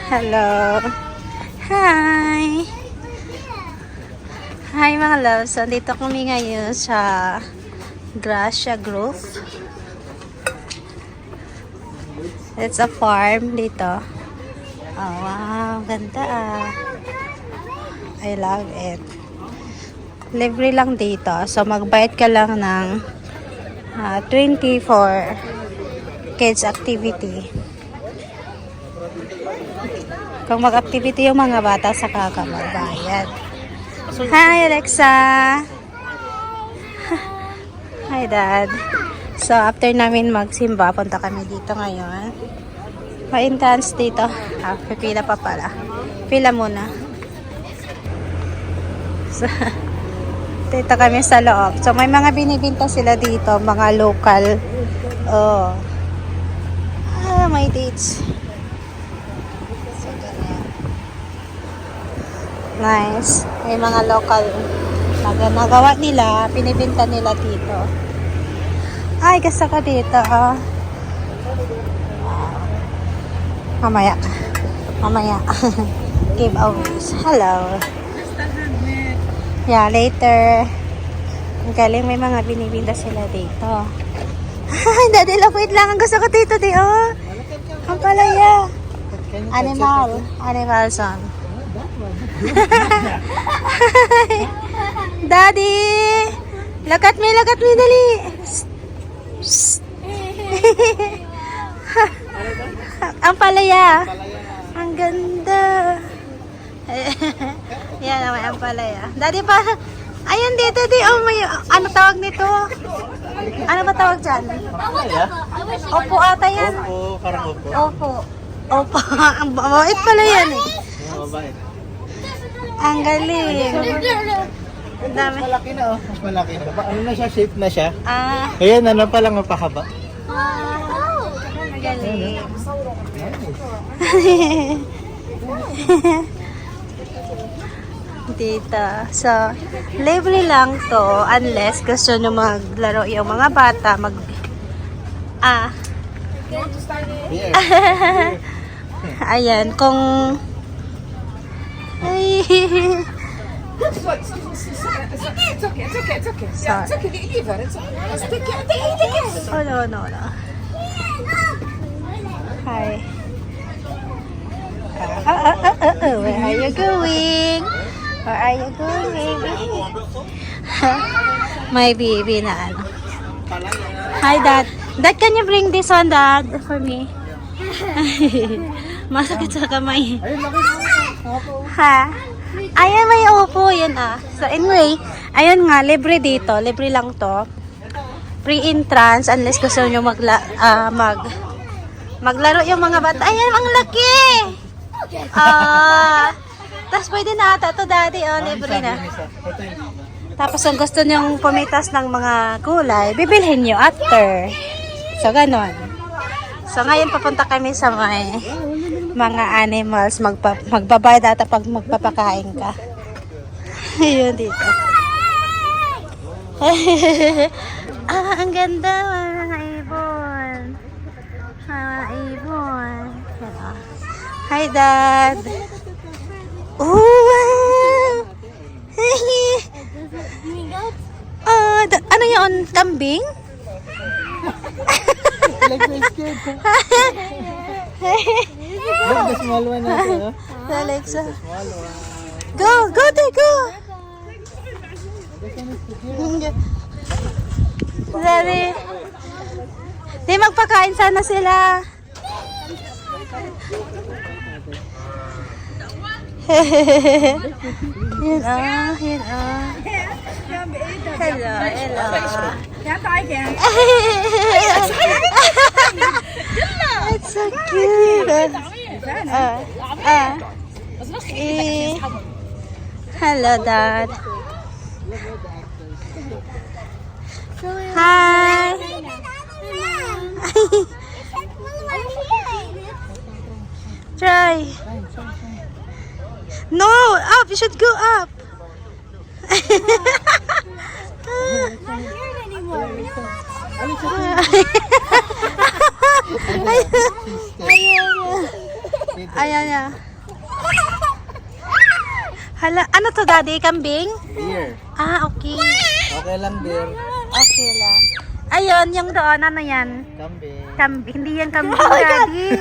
Hello. Hi. Hi mga loves. So, dito kami ngayon sa Gracia Grove. It's a farm dito. Oh, wow. Ganda ah. I love it. Libre lang dito. So, magbayad ka lang ng 20 for kids activity. Kung mag-activity yung mga bata, saka ka magbayad. Hi, Alexa! Hi, Dad. So, after namin magsimba, punta kami dito ngayon. Ma-entrance dito. Pipila pa pala. Pila muna. So, dito kami sa loob. So, may mga binibinta sila dito. Mga local. Oh. May dates. Nice. May mga local na nagawa nila, pinibinta nila dito. Ay, gusto ko dito. Oh. Mamaya. Mamaya. Giveaways. Hello. Yeah, later. Ang galing, may mga binibinta sila dito. Ay, daddy, wait lang. Ang gusto ko dito, di oh. Ang palaya. Animal song. Daddy! Look at me, dali! Ang palaya! Ang ganda! Yan naman ang palaya. Daddy pa! Ayan dito, di! Oh, may, ano tawag nito? Ano ba tawag dyan? Opo ata yan. Opo, parang opo. Opo. Opo. Ang mabait pala yan eh. Mabait. Ang galing. Ang dami. Mas malaki na oh. Mas malaki na. Ano na siya? Shape na siya. Ah. Ayan, ano pa lang mapahaba. Ang galing. Dito. So, libre lang to unless gusto nyo maglaro yung mga bata. Ayan, kung ay. It's okay. Leave her. Take it. Oh, no. Hi. Where are you going? My baby na ano. Hi, Dad. Dad, can you bring this one, Dad? For me. Masakit sa kamay. Ha? Ayan, may upo. Yan ah. So, anyway, ayun nga, libre dito. Libre lang to. Free entrance unless gusto nyo maglaro yung mga bata. Ayan, ang laki! Tapos pwede na ata to, Daddy. Oh, libre na. Tapos kung gusto nyong pumitas ng mga gulay, bibilhin nyo after. So, ganon. So, ngayon papunta kami sa mga animals. Magbabayad ata pag magpapakain ka. Ayun dito. Ang ganda, mga ibon. Mga ibon. Hi, Dad. Oh, wow. Ano yun? Kambing? Like my scared. Look, the small one natin, oh. Alexa. Go, there, go. Daddy. Di magpakain sana sila. Yan ah. Hello. It's so cute. Hello, Dad. Hi. Try. No, up. You should go up. Not here anymore. Ayan niya. Hala, ano to daddy? Kambing? Beer. Ah, okay. Okay lang, beer. Okay lang. Ayun, yung doon, ano yan? Kambing. Kambing. Hindi yan kambing, daddy.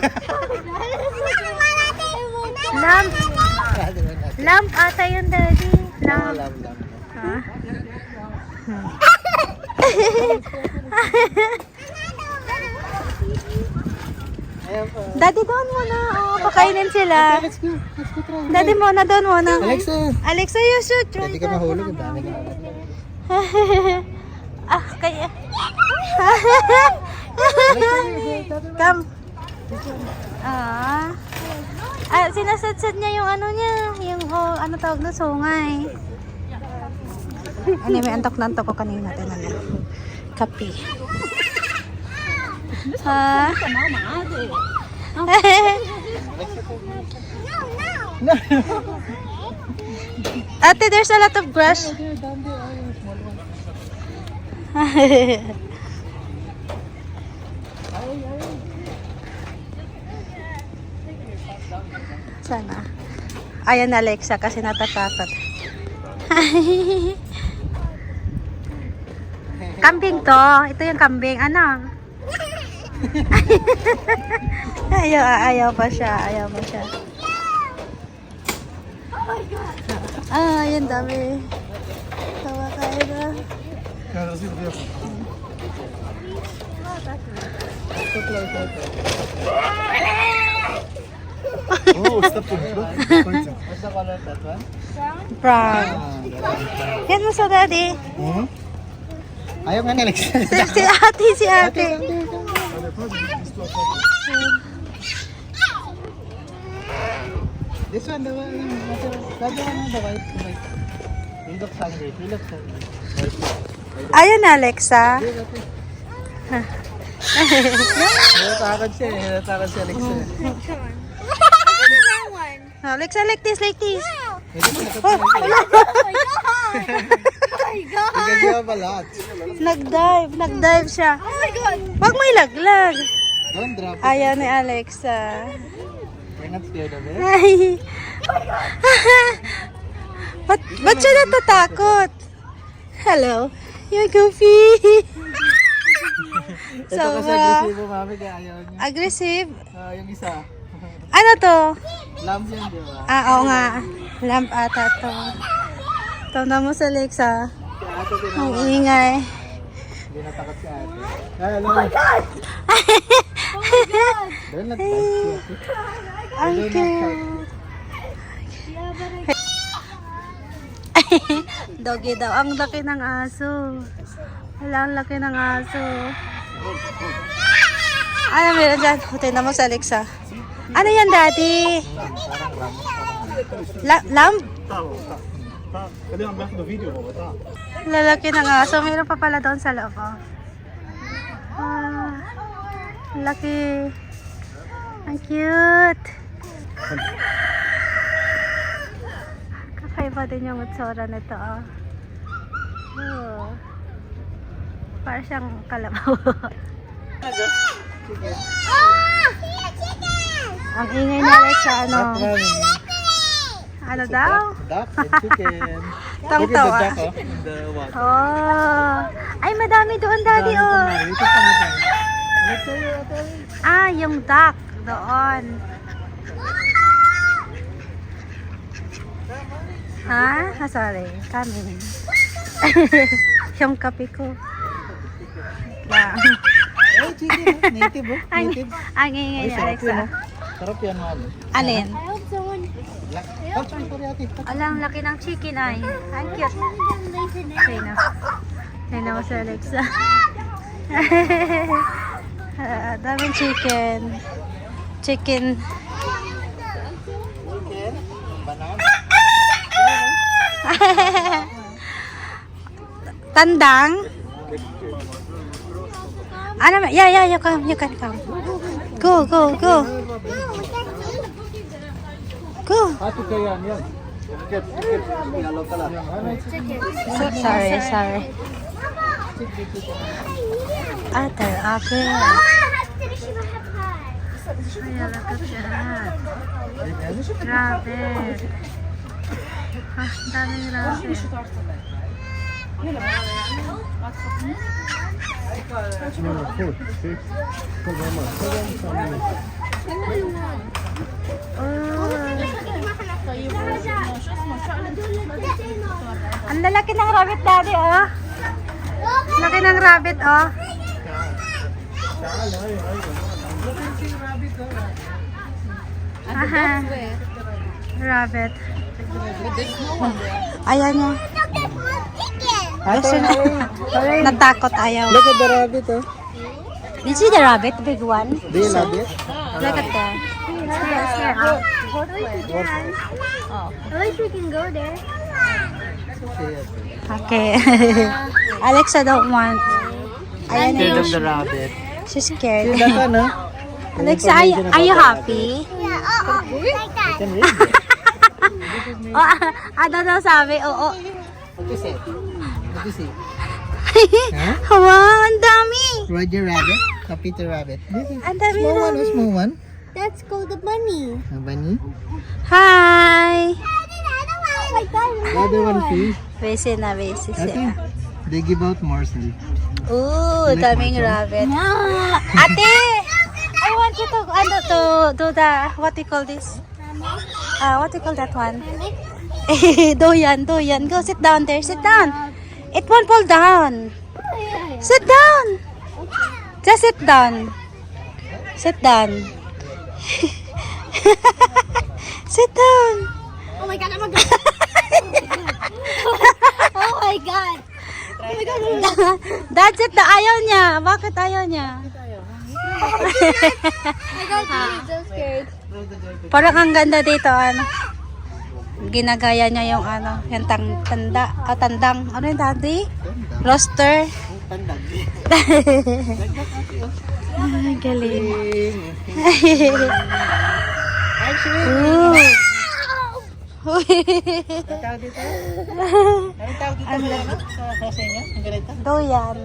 Lamb. Lamb ata yun, daddy. Lamb. Alam. Ha? Ayan pa. Daddy, doon muna. Oh, pakainin sila. Let's go. Let's go try. Daddy muna, doon muna. Alexa. Alexa, you should try. Hindi ka mahulog. Ang dami na. Ah, kaya. Come. Ah. Ah, sinasadsad niya yung ano niya. Yung, oh, ano tawag na, sungay. Ano, may antok na antok ko kanina. Tinan mo. Kapi. Ha? Ate, there's a lot of grass. Sana. Ayan na Alexa kasi natatakot. Kambing to. Ito yung kambing. Ano? ayaw pa siya. Ayaw pa siya. Ah, ayan dami. Tawa kayo na. Oh, stop to What's the color of that one? Brown. Yan mo sa daddy. Hmm? Ayaw nga ni Alexa. Si ate. This one, the one. That one, the white. He looks hungry. He looks hungry. Ayan na, Alexa. Hinatakot siya eh. Hinatakot si Alexa. Alexa, like this, like this. Kasi yung balat. Nag-dive siya. Wag mo ilaglag. Don't drop it. Ayan ni Alexa. You're not scared of it? Ay. Ba't siya natatakot? Hello. You're goofy. Ito kasi agresibo, mami, kaya ayaw niya. Aggressive? Yung isa. Ano to? Lamb yan, di ba? Ah, oo nga. Lamp ata to. Tanda mo sa Alexa. Si ate din Ang ingay. Hindi natakot si ate. Ay, hello. Don't let bite you. Ang cute. Doggy daw. Ang laki ng aso. Wala, ang laki ng aso. Ano meron dyan? Tingnan mo sa Alexa. Ano yan, daddy? Lamb? Lalaki ng aso. Meron pa pala doon sa loob. Oh. Ah, laki. Ang cute. Kakaiba din yung utsura nito. Oh. Oh. Para siyang kalabaw. Ang ingay na Alexa, ano? Ano daw? Duck and chicken. Tang Look at the tawa. duck, oh, in the water. Oh. Ay, madami doon, daddy, oh. Ito pa natin. Alexa, yung ate. Ah, yung duck doon. Ha? Ah, sorry. Kami. Yung kape ko. Lang. Ay, chicken, oh. Native, oh. Ang, Native. ang ingay Ay, ni sarap Alexa. yun, oh. Sarap yan, mami. Alin? Oh, sorry, ate. Alang laki ng chicken ay. Ang cute. Okay na. Tingnan mo sa Alexa. Daming chicken. Chicken. Chicken. Banana. Tandang. Ano? Yeah, you can come. Go. Go. Ate kaya yan. Chicken. Yellow pala. Sorry. Other apple. Ay, look at that. Rabbit. Ah, daming rabbit. Ang lalaki ng rabbit, Daddy, oh. Laki ng rabbit, oh. Aha. Rabbit. Ayan niya. Gusto niya. Natakot, ayaw. Look at the rabbit, oh. Did you see the rabbit, the big one? Do you love it? Look at that. Here. At least we can go there. Okay. Alexa don't want. Ayan na Scared yung of the rabbit. she's scared. Sila ka, no? Alexa, are you happy? Yeah, like that. Can read. Oh, ano daw sabi? Oo. What you say? What you say? Wow, ang dami. Roger Rabbit? Peter Rabbit. This is Ang dami small one, na. a small one. That's called a bunny. A bunny. Hi. Oh my god. The other one fish. Busy na, busy Ate, siya. they give out morsel. Ooh, Like daming Marshall? rabbit. Ate, I want you to, to do the, what you call this? What you call that one? Doyan. Go sit down there. Sit down. It won't fall down. Sit down. Just sit down. Sit down. Sit down. Oh my god, oh my god. Oh my god. Oh my god. That's it. Ayaw niya. Bakit ayaw niya? I got so scared. Parang ang ganda dito, ano. Ginagaya niya yung ano, yung tandang. Ano yung daddy? Roster. Ay, galing. Ooh. Tawag dito? Anong tawag dito? Sa inyo? Ang ganito? Doyan.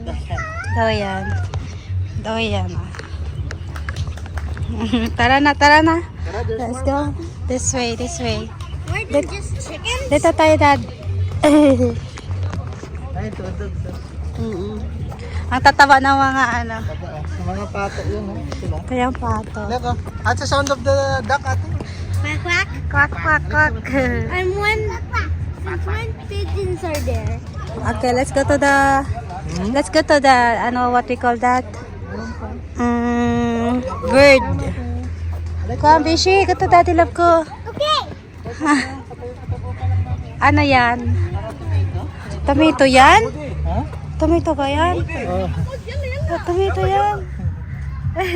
Tara na. Let's go. This way. Where did just chicken? Dito tayo, Dad. Ay, ito. Ang tataba ng mga ano. Sa mga pato yun, no? Sila. Ito yung pato. Look, oh. At the sound of the duck, ate. Quack quack. Quack. And when pigeons are there. Okay, let's go to the ano, what we call that? Bird. Come, Bishi. Ito, Daddy love ko. Okay. Ano yan? Tomato yan? Ha? Tomato ba yan? Oh. Tomato yan.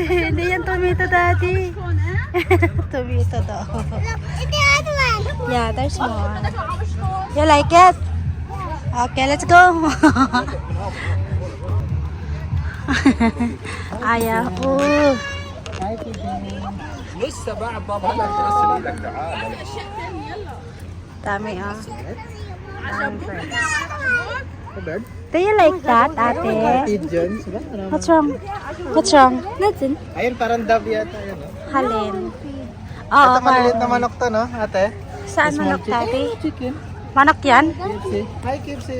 Hindi yan tomato, Daddy. Tomato daw. It's the other one. Yeah, there's more. You like it? Okay, let's go. Ayaw. Ooh. Hi, pigeon. لسه بعد بابا هلا ترسل لك تعال Dami, oh. Daming birds. A bird? Do you like that, ate? Pigeons. Ba? Marami. What's wrong? Nothing. Ayun, parang dove yata yun, no? Halin. Oo, Ito, maliliit na manok to, no, ate? Saan manok, Daddy? Chicken. Manok yan? KFC. Hi, KFC.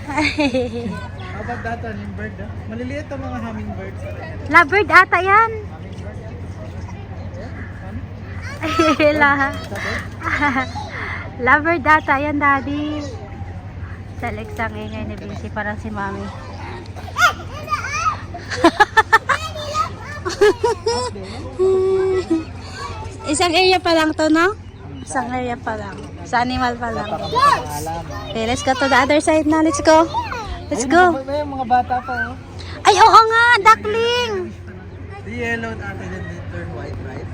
How about that one, yung bird, no? Maliliit ang mga hummingbirds. Lovebird ata yan. Lovebird ata yan, Daddy. Sa Alex ang ingay ni Busy, parang si Mami. Isang area pa lang to, no? Isang area pa lang. Sa animal pa lang. Okay, let's go to the other side na. Let's go. Let's go. May mga bata pa, oh. Ay, oo nga, duckling. The yellow, ate, then they turn white, right?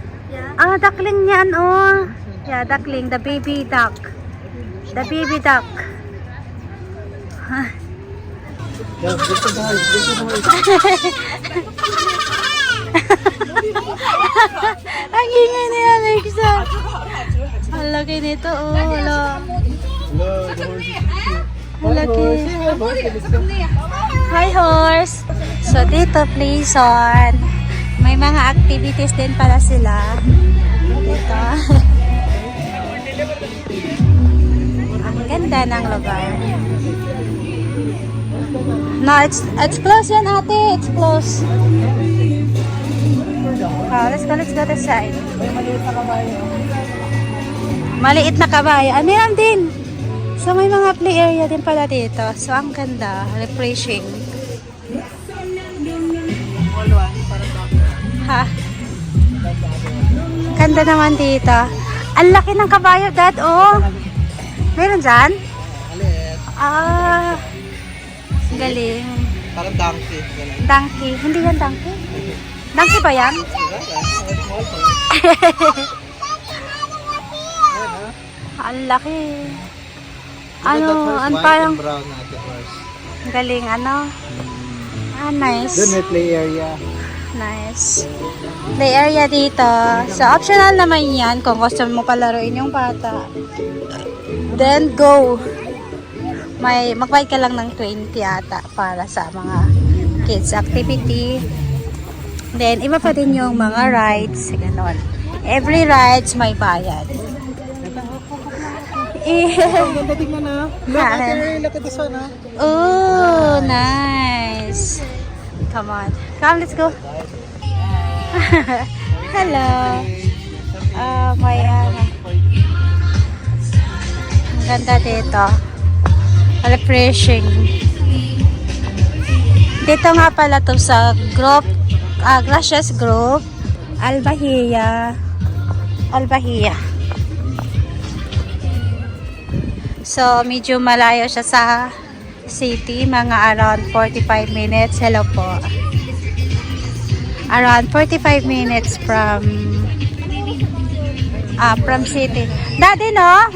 Ah, duckling yan, oh. Yeah, duckling, the baby duck. The baby duck. Yeah, this is nice. This is nice. Ang ingay ni Alexa. Ang laki nito, oh. Hala. Hello, the horse is cute. Ang laki. Hi, horse. Let's go. Hi, horse. So, dito, Playzone. May mga activities din pala sila. dito. Ang ganda ng lugar. No, it's close yan, ate. It's close. Oh, let's go this side. Maliit na kabayo. Ano yan din? So, may mga play area din pala dito. So, ang ganda. Refreshing. Ha? Ganda naman dito. Ang laki ng kabayo, Dad. Oh. Meron dyan? Ah. Galing. Parang donkey. Donkey. Hindi yan donkey. Donkey ba yan? Ang laki. Ano, ang parang brown natin horse. galing, ano? Ah, nice. Doon may play area. Nice. Play area dito. So, optional naman yan kung gusto mo palaruin yung bata. Then, go. Magbayad ka lang ng 20 ata para sa mga kids activity. Then, iba pa din yung mga rides. Ganon. Every rides may bayad. Ang ganda tingnan na. Look at this one ha. Oh, nice. Come on. Come, let's go. Hello. May ang ganda dito. Refreshing. Dito nga pala to sa group, Gracias Group, Albahia. So, medyo malayo siya sa city, mga around 45 minutes. Hello po. Around 45 minutes from city. Daddy, no?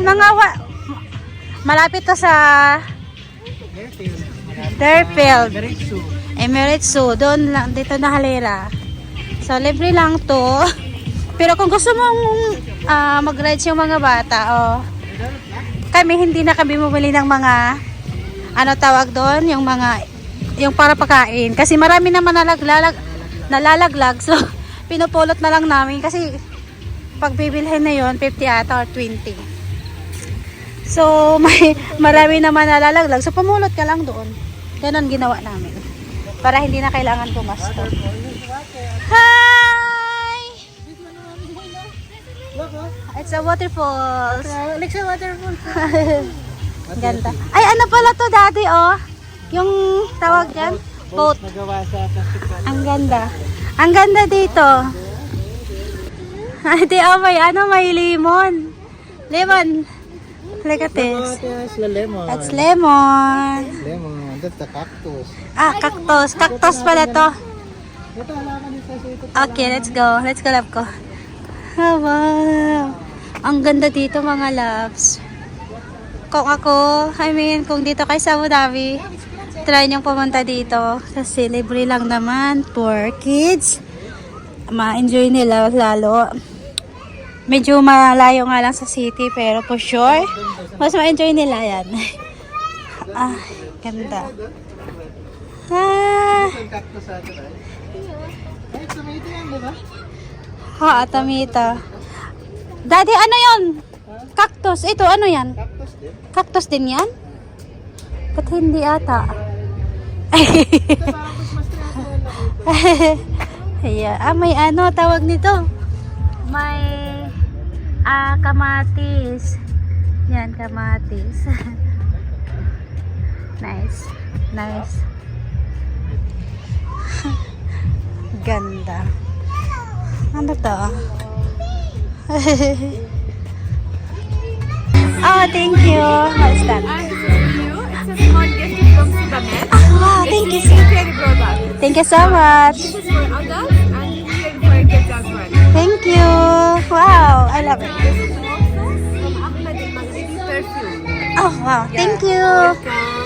Malapit to sa Deerfield. Emirates Zoo. Doon lang, dito na halera. So, libre lang to. Pero kung gusto mong mag-rides yung mga bata, hindi na kami bumili ng mga, ano tawag doon, yung para pagkain. Kasi marami naman nalalaglag. So, pinupulot na lang namin. Kasi, pag bibilhin na yun, 50 ata or 20. So, marami naman nalalaglag. So, pumulot ka lang doon. Ganon ginawa namin. Para hindi na kailangan gumasto. Hi! It's a waterfalls. Like sa waterfall. Ganda. Ay, ano pala to, Daddy, oh? Yung tawag dyan? Boat. Nagawa sa plastic bag. Ang ganda. Ang ganda dito. Ay, di, may lemon. Lemon. Look at this. That's the lemon. That's lemon. Lemon. That's the cactus. Cactus. Cactus pala to. Ito, halaman dito sa ito. Okay, let's go. Let's go, love ko. Oh, wow. Ang ganda dito, mga loves. Kung dito kayo sa Abu Dhabi, try niyong pumunta dito. Kasi libre lang naman for kids. Ma-enjoy nila lalo. Medyo malayo nga lang sa city, pero for sure, mas ma-enjoy nila yan. Ganda. Ang cactus sa ito. Ay, tomato yan, diba? Tomato. Daddy, ano yon? Cactus. Ito, ano yan? Cactus din. Cactus din yan? Ba't hindi ata? Yeah. May ano, tawag nito. May kamatis. Yan, kamatis. Nice. Ganda. Ano to? Oh, thank you. What's that? It's a small gift from Sibamet. Oh, thank you. Thank you so much. This is for adults and even for kids as well. Thank you. Wow, I love it. This is also from Ahmed al-Maghribi perfume. Oh, wow. Thank you. Welcome.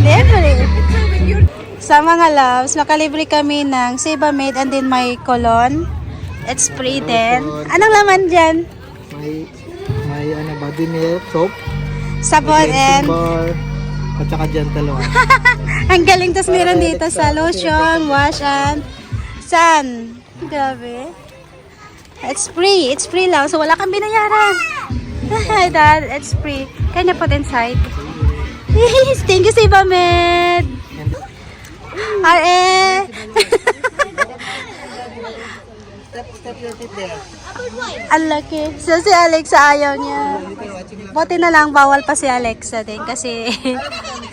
Libre. So with your Sa mga loves, nakalibre kami ng Sebamed and then may cologne. It's free din. Anong laman dyan? May body milk, soap, Sabon and... bar, at saka gentle one. Ang galing. Tas meron dito sa lotion, wash and sun. Grabe. It's free. It's free lang. So, wala kang binayaran. Hi, Dad. It's free. Can you put inside? Thank you, Siba Med. Are. Step your feet there. Ang laki. So, si Alexa ayaw niya. Buti na lang, bawal pa si Alexa din kasi...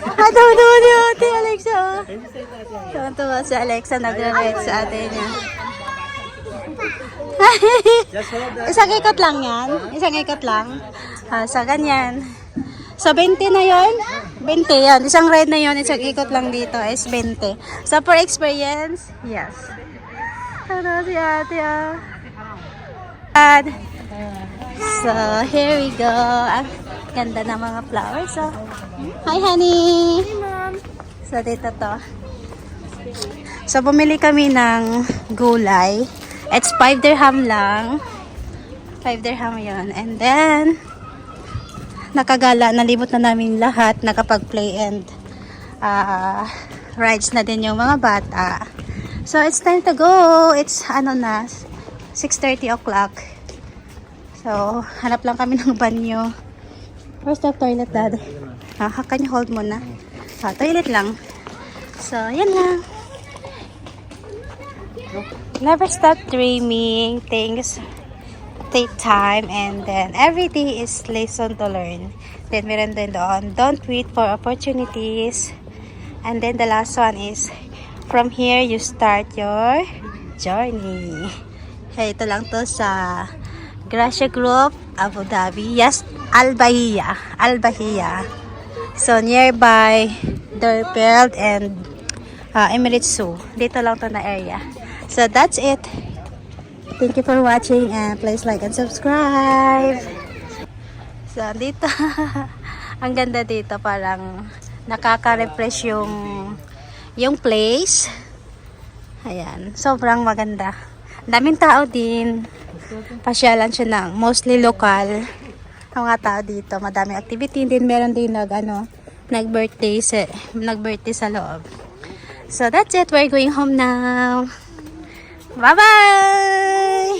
Tuwa si Alexa. Tuwa si Alexa, nagre-rate sa ate niya. Isang ikot lang yan. Isang ikot lang. So, ganyan. So, 20 na yon 20 yan. Isang ride na yon isang ikot lang dito is 20. So, for experience, yes. Ano si ate So, here we go. Ang ganda ng mga flowers. So, hi, honey. Hi, Mom. So, dito to. So, bumili kami ng gulay. It's 5 dirham lang. 5 dirham yun. And then, nakagala, nalibot na namin lahat. Nakapag-play and rides na din yung mga bata. So, it's time to go. It's, 6:30 o'clock. So, hanap lang kami ng banyo. Where's the toilet, Dad? Can you hold muna? Toilet lang. So, yan lang. Never stop dreaming. Things take time and then every day is lesson to learn. Then meron din doon, don't wait for opportunities. And then the last one is, from here you start your journey. Okay, ito lang to sa Gracia Group, Abu Dhabi. Yes, Al Bahia. Al Bahia. So, nearby Durpeld and Emirates Zoo. Dito lang to na area. So, that's it. Thank you for watching and please like and subscribe. So, dito. Ang ganda dito. Parang nakaka-refresh yung place. Ayan. Sobrang maganda. Daming tao din. Pasyalan siya ng mostly local. Ang mga tao dito. Madaming activity din. Meron din nag-birthday sa loob. So, that's it. We're going home now. Bye-bye!